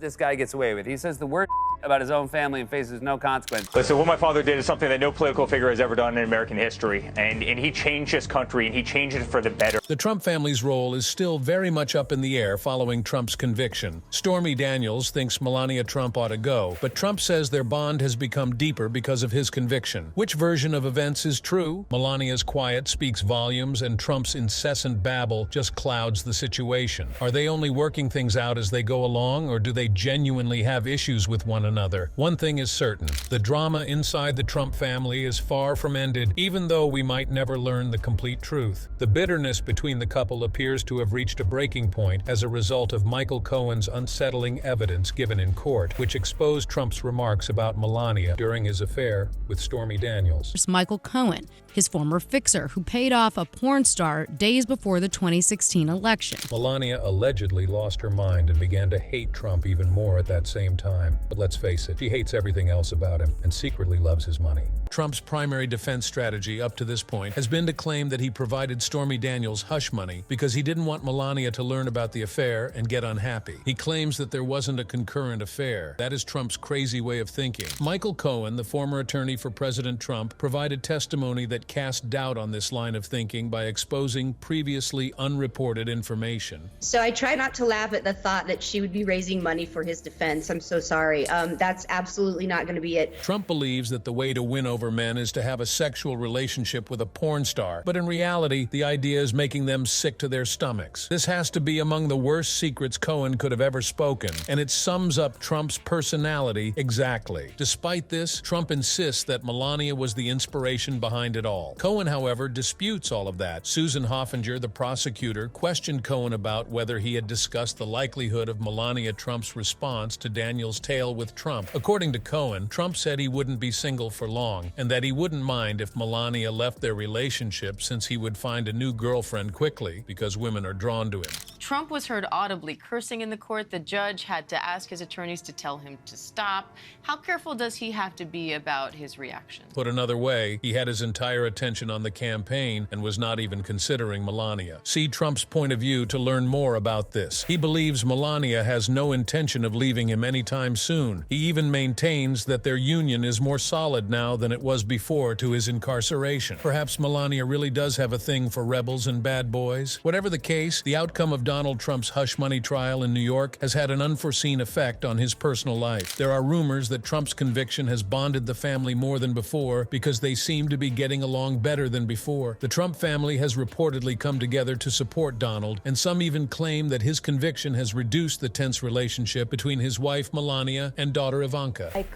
this guy gets away with. He says the worst about his own family and faces no consequence. So what my father did is something that no political figure has ever done in American history, and he changed this country, and he changed it for the better. The Trump family's role is still very much up in the air following Trump's conviction. Stormy Daniels thinks Melania Trump ought to go, but Trump says their bond has become deeper because of his conviction. Which version of events is true? Melania's quiet speaks volumes, and Trump's incessant babble just clouds the situation. Are they only working things out as they go along, or do they genuinely have issues with one another? One thing is certain: the drama inside the Trump family is far from ended, even though we might never learn the complete truth. The bitterness between the couple appears to have reached a breaking point as a result of Michael Cohen's unsettling evidence given in court, which exposed Trump's remarks about Melania during his affair with Stormy Daniels. Michael Cohen, his former fixer, who paid off a porn star days before the 2016 election. Melania allegedly lost her mind and began to hate Trump even more at that same time. But let's face it, she hates everything else about him and secretly loves his money. Trump's primary defense strategy up to this point has been to claim that he provided Stormy Daniels hush money because he didn't want Melania to learn about the affair and get unhappy. He claims that there wasn't a concurrent affair. That is Trump's crazy way of thinking. Michael Cohen, the former attorney for President Trump, provided testimony that cast doubt on this line of thinking by exposing previously unreported information. So I try not to laugh at the thought that she would be raising money for his defense. I'm so sorry. That's absolutely not going to be it. Trump believes that the way to win over men is to have a sexual relationship with a porn star, but in reality, the idea is making them sick to their stomachs. This has to be among the worst secrets Cohen could have ever spoken, and it sums up Trump's personality exactly. Despite this, Trump insists that Melania was the inspiration behind it all. Cohen, however, disputes all of that. Susan Hoffinger, the prosecutor, questioned Cohen about whether he had discussed the likelihood of Melania Trump's response to Daniels' tale with Trump. According to Cohen, Trump said he wouldn't be single for long, and that he wouldn't mind if Melania left their relationship since he would find a new girlfriend quickly because women are drawn to him. Trump was heard audibly cursing in the court. The judge had to ask his attorneys to tell him to stop. How careful does he have to be about his reaction? Put another way, he had his entire attention on the campaign and was not even considering Melania. See Trump's point of view to learn more about this. He believes Melania has no intention of leaving him anytime soon. He even maintains that their union is more solid now than it was before to his incarceration. Perhaps Melania really does have a thing for rebels and bad boys. Whatever the case, the outcome of Donald Trump's hush money trial in New York has had an unforeseen effect on his personal life. There are rumors that Trump's conviction has bonded the family more than before because they seem to be getting along better than before. The Trump family has reportedly come together to support Donald, and some even claim that his conviction has reduced the tense relationship between his wife Melania and daughter Ivanka. Like,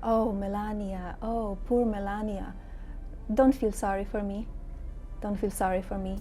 oh, Melania, oh, poor Melania. Don't feel sorry for me. Don't feel sorry for me.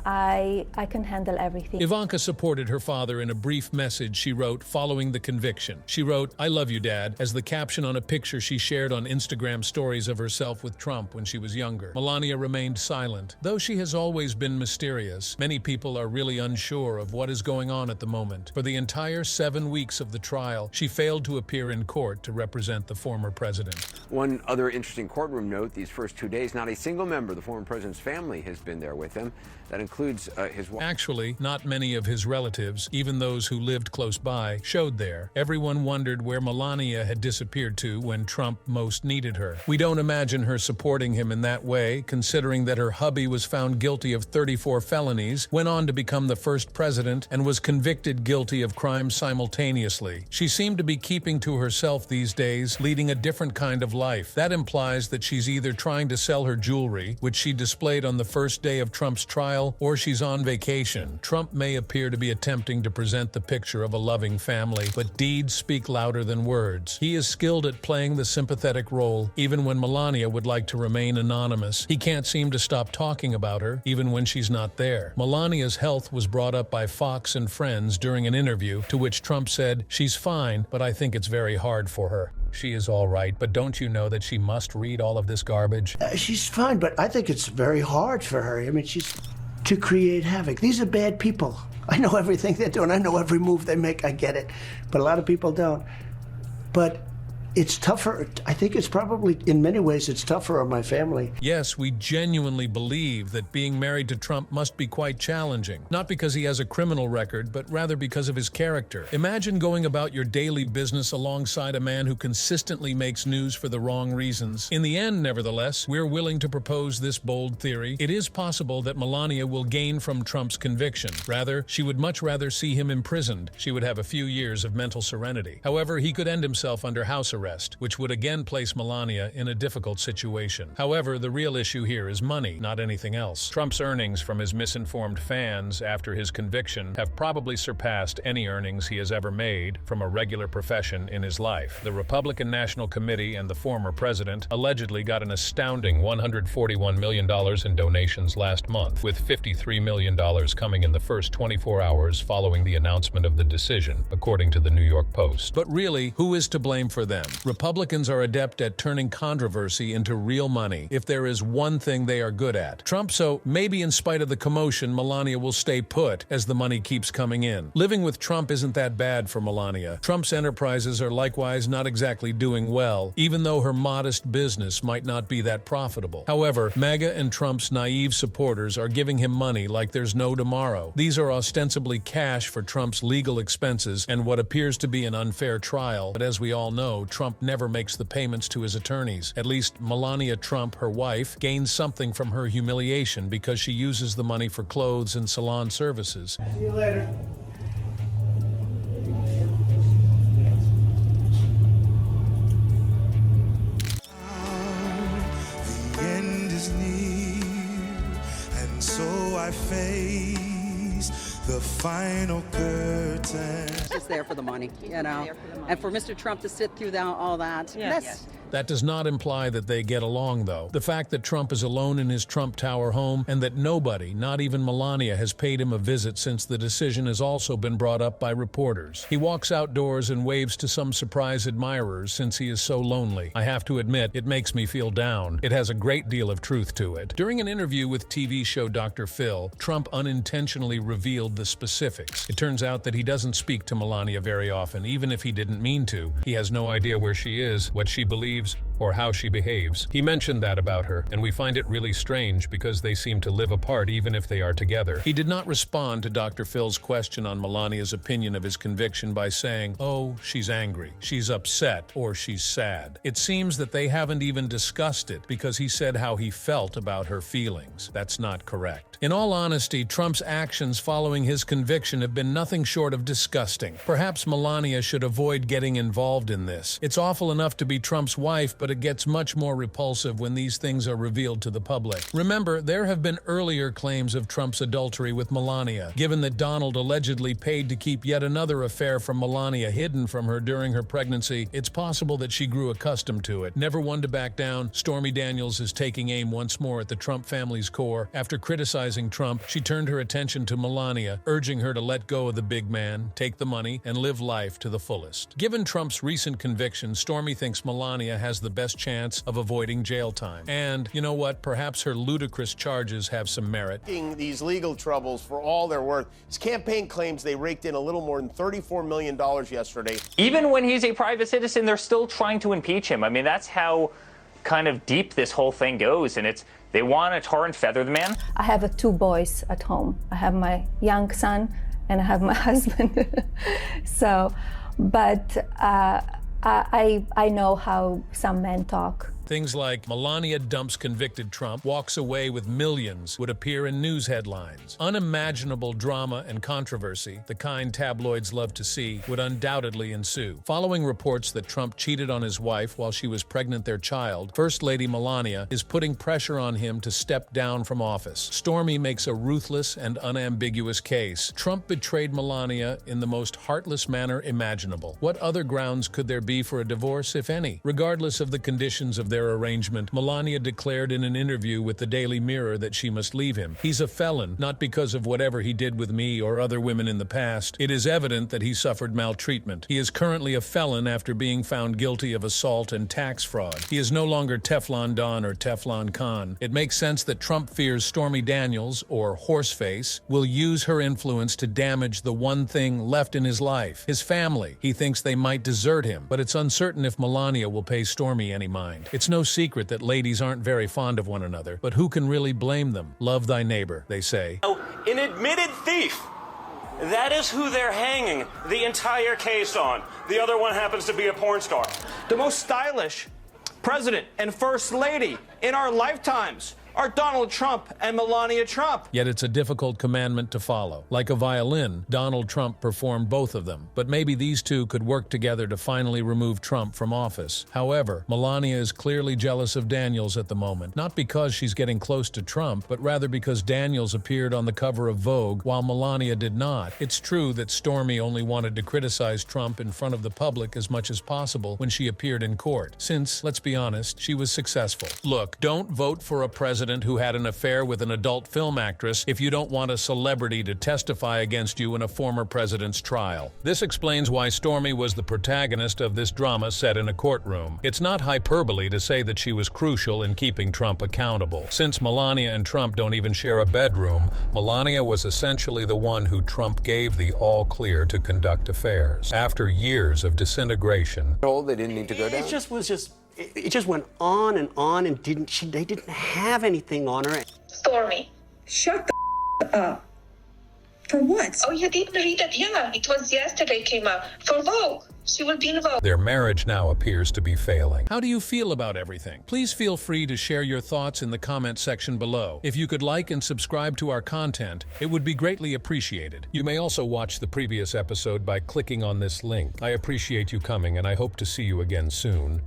I can handle everything. Ivanka supported her father in a brief message she wrote following the conviction. She wrote, "I love you, Dad," as the caption on a picture she shared on Instagram stories of herself with Trump when she was younger. Melania remained silent. Though she has always been mysterious, many people are really unsure of what is going on at the moment. For the entire 7 weeks of the trial, she failed to appear in court to represent the former president. One other interesting courtroom note: these first 2 days, not a single member of the former president's family has been there with him. That includes his wife. Actually, not many of his relatives, even those who lived close by, showed there. Everyone wondered where Melania had disappeared to when Trump most needed her. We don't imagine her supporting him in that way, considering that her hubby was found guilty of 34 felonies, went on to become the first president, and was convicted guilty of crimes simultaneously. She seemed to be keeping to herself these days, leading a different kind of life. That implies that she's either trying to sell her jewelry, which she displayed on the first day of Trump's trial, or she's on vacation. Trump may appear to be attempting to present the picture of a loving family, but deeds speak louder than words. He is skilled at playing the sympathetic role, even when Melania would like to remain anonymous. He can't seem to stop talking about her, even when she's not there. Melania's health was brought up by Fox and Friends during an interview, to which Trump said, "She's fine, but I think it's very hard for her." She is all right, but don't you know that she must read all of this garbage? She's fine, but I think it's very hard for her. I mean, she's to create havoc. These are bad people. I know everything they're doing. I know every move they make. I get it. But a lot of people don't. But it's tougher. I think it's probably, in many ways, it's tougher on my family. Yes, we genuinely believe that being married to Trump must be quite challenging. Not because he has a criminal record, but rather because of his character. Imagine going about your daily business alongside a man who consistently makes news for the wrong reasons. In the end, nevertheless, we're willing to propose this bold theory. It is possible that Melania will gain from Trump's conviction. Rather, she would much rather see him imprisoned. She would have a few years of mental serenity. However, he could end himself under house arrest, which would again place Melania in a difficult situation. However, the real issue here is money, not anything else. Trump's earnings from his misinformed fans after his conviction have probably surpassed any earnings he has ever made from a regular profession in his life. The Republican National Committee and the former president allegedly got an astounding $141 million in donations last month, with $53 million coming in the first 24 hours following the announcement of the decision, according to the New York Post. But really, who is to blame for them? Republicans are adept at turning controversy into real money, if there is one thing they are good at. Trump, so maybe in spite of the commotion, Melania will stay put as the money keeps coming in. Living with Trump isn't that bad for Melania. Trump's enterprises are likewise not exactly doing well, even though her modest business might not be that profitable. However, MAGA and Trump's naive supporters are giving him money like there's no tomorrow. These are ostensibly cash for Trump's legal expenses and what appears to be an unfair trial, but as we all know, Trump never makes the payments to his attorneys. At least Melania Trump, her wife, gains something from her humiliation because she uses the money for clothes and salon services. See you later. The end is near, and so I face the final curtain. Just there for the money, you know, and for Mr. Trump to sit through all that. Yes. That does not imply that they get along, though. The fact that Trump is alone in his Trump Tower home and that nobody, not even Melania, has paid him a visit since the decision has also been brought up by reporters. He walks outdoors and waves to some surprise admirers since he is so lonely. I have to admit, it makes me feel down. It has a great deal of truth to it. During an interview with TV show Dr. Phil, Trump unintentionally revealed the specifics. It turns out that he doesn't speak to Melania very often, even if he didn't mean to. He has no idea where she is, what she believes, or how she behaves. He mentioned that about her, and we find it really strange because they seem to live apart even if they are together. He did not respond to Dr. Phil's question on Melania's opinion of his conviction by saying, "Oh, she's angry, she's upset, or she's sad." It seems that they haven't even discussed it because he said how he felt about her feelings. That's not correct. In all honesty, Trump's actions following his conviction have been nothing short of disgusting. Perhaps Melania should avoid getting involved in this. It's awful enough to be Trump's wife, but it gets much more repulsive when these things are revealed to the public. Remember, there have been earlier claims of Trump's adultery with Melania. Given that Donald allegedly paid to keep yet another affair from Melania hidden from her during her pregnancy, it's possible that she grew accustomed to it. Never one to back down, Stormy Daniels is taking aim once more at the Trump family's core. After criticizing Trump, she turned her attention to Melania, urging her to let go of the big man, take the money, and live life to the fullest. Given Trump's recent conviction, Stormy thinks Melania has the best chance of avoiding jail time. And, you know what, perhaps her ludicrous charges have some merit. These legal troubles for all they're worth. His campaign claims they raked in a little more than $34 million yesterday. Even when he's a private citizen, they're still trying to impeach him. I mean, that's how kind of deep this whole thing goes, and they want to tar and feather the man. I have 2 boys at home. I have my young son and I have my husband. But I know how some men talk. Things like Melania dumps convicted Trump, walks away with millions would appear in news headlines. Unimaginable drama and controversy, the kind tabloids love to see, would undoubtedly ensue. Following reports that Trump cheated on his wife while she was pregnant their child, First Lady Melania is putting pressure on him to step down from office. Stormy makes a ruthless and unambiguous case. Trump betrayed Melania in the most heartless manner imaginable. What other grounds could there be for a divorce, if any? Regardless of the conditions of their arrangement, Melania declared in an interview with the Daily Mirror that she must leave him. He's a felon, not because of whatever he did with me or other women in the past. It is evident that he suffered maltreatment. He is currently a felon after being found guilty of assault and tax fraud. He is no longer Teflon Don or Teflon Khan. It makes sense that Trump fears Stormy Daniels, or Horseface, will use her influence to damage the one thing left in his life, his family. He thinks they might desert him, but it's uncertain if Melania will pay Stormy any mind. It's no secret that ladies aren't very fond of one another, but who can really blame them? Love thy neighbor, they say. An admitted thief. That is who they're hanging the entire case on. The other one happens to be a porn star. The most stylish president and first lady in our lifetimes are Donald Trump and Melania Trump. Yet it's a difficult commandment to follow. Like a violin, Donald Trump performed both of them. But maybe these two could work together to finally remove Trump from office. However, Melania is clearly jealous of Daniels at the moment. Not because she's getting close to Trump, but rather because Daniels appeared on the cover of Vogue while Melania did not. It's true that Stormy only wanted to criticize Trump in front of the public as much as possible when she appeared in court, since, let's be honest, she was successful. Look, don't vote for a president who had an affair with an adult film actress if you don't want a celebrity to testify against you in a former president's trial. This explains why Stormy was the protagonist of this drama set in a courtroom. It's not hyperbole to say that she was crucial in keeping Trump accountable. Since Melania and Trump don't even share a bedroom, Melania was essentially the one who Trump gave the all-clear to conduct affairs. After years of disintegration, Told they didn't need to go down. It just went on and they didn't have anything on her. Stormy, shut the up. For what? Oh, you didn't read it? Yeah, it was yesterday came out. For Vogue. She will be in Vogue. their marriage now appears to be failing. How do you feel about everything? Please feel free to share your thoughts in the comment section below. If you could like and subscribe to our content, it would be greatly appreciated. You may also watch the previous episode by clicking on this link. I appreciate you coming, and I hope to see you again soon.